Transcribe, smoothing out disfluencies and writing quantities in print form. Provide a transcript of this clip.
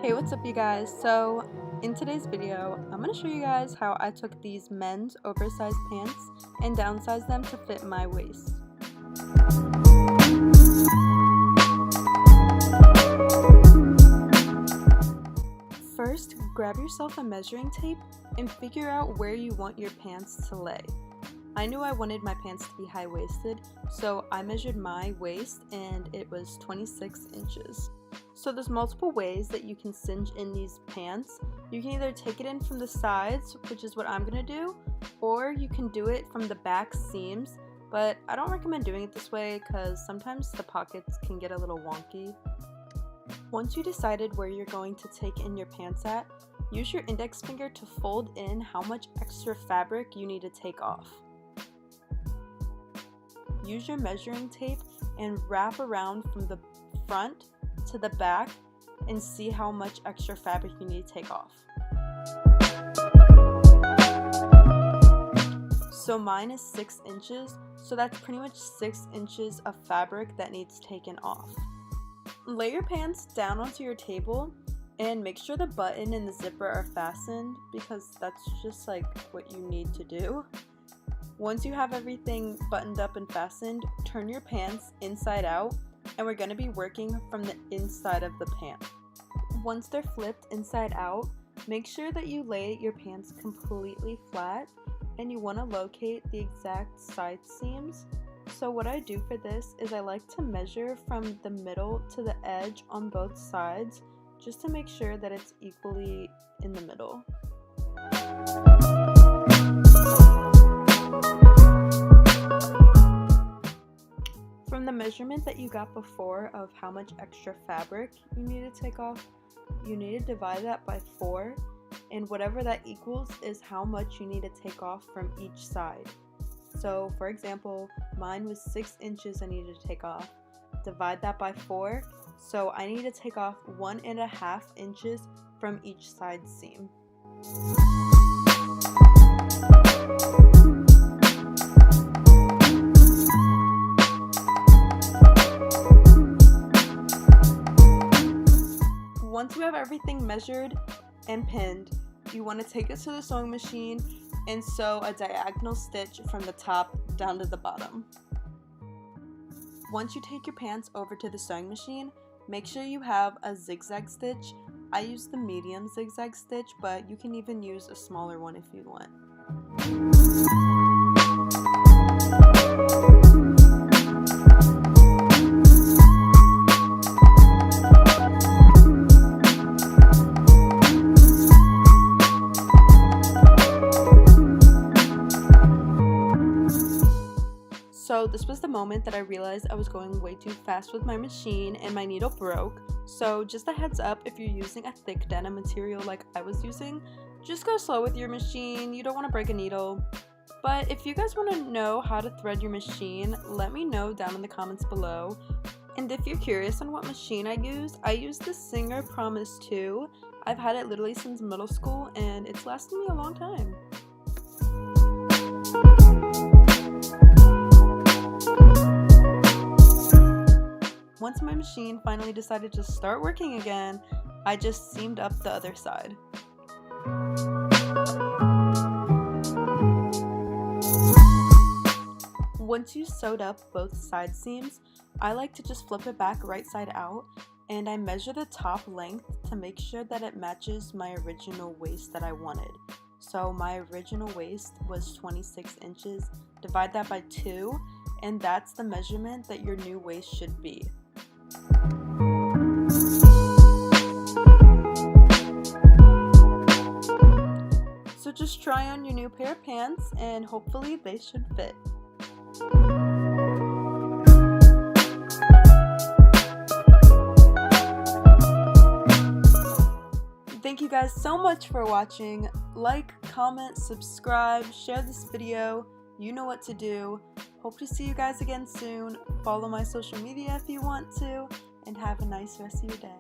Hey, what's up you guys? So in today's video, I'm going to show you guys how I took these men's oversized pants and downsized them to fit my waist. First, grab yourself a measuring tape and figure out where you want your pants to lay. I knew I wanted my pants to be high-waisted, so I measured my waist and it was 26 inches. So there's multiple ways that you can cinch in these pants. You can either take it in from the sides, which is what I'm going to do, or you can do it from the back seams, but I don't recommend doing it this way because sometimes the pockets can get a little wonky. Once you decided where you're going to take in your pants at, use your index finger to fold in how much extra fabric you need to take off. Use your measuring tape and wrap around from the front to the back and see how much extra fabric you need to take off. So mine is 6 inches, so that's pretty much 6 inches of fabric that needs taken off. Lay your pants down onto your table and make sure the button and the zipper are fastened because that's just like what you need to do. Once you have everything buttoned up and fastened, turn your pants inside out, and we're going to be working from the inside of the pant. Once they're flipped inside out, make sure that you lay your pants completely flat and you want to locate the exact side seams. So what I do for this is I like to measure from the middle to the edge on both sides just to make sure that it's equally in the middle. From the measurement that you got before of how much extra fabric you need to take off, you need to divide that by 4, and whatever that equals is how much you need to take off from each side. So for example, mine was 6 inches I needed to take off. Divide that by 4, so I need to take off 1.5 inches from each side seam. Once you have everything measured and pinned, you want to take it to the sewing machine and sew a diagonal stitch from the top down to the bottom. Once you take your pants over to the sewing machine, make sure you have a zigzag stitch. I use the medium zigzag stitch, but you can even use a smaller one if you want. So this was the moment that I realized I was going way too fast with my machine and my needle broke. So just a heads up, if you're using a thick denim material like I was using, just go slow with your machine. You don't want to break a needle. But if you guys want to know how to thread your machine, let me know down in the comments below. And if you're curious on what machine I use the Singer Promise 2. I've had it literally since middle school and it's lasted me a long time. Once my machine finally decided to start working again, I just seamed up the other side. Once you sewed up both side seams, I like to just flip it back right side out, and I measure the top length to make sure that it matches my original waist that I wanted. So my original waist was 26 inches, divide that by 2, and that's the measurement that your new waist should be. So just try on your new pair of pants and hopefully they should fit. Thank you guys so much for watching. Like, comment, subscribe, share this video. You know what to do. Hope to see you guys again soon. Follow my social media if you want to, and have a nice rest of your day.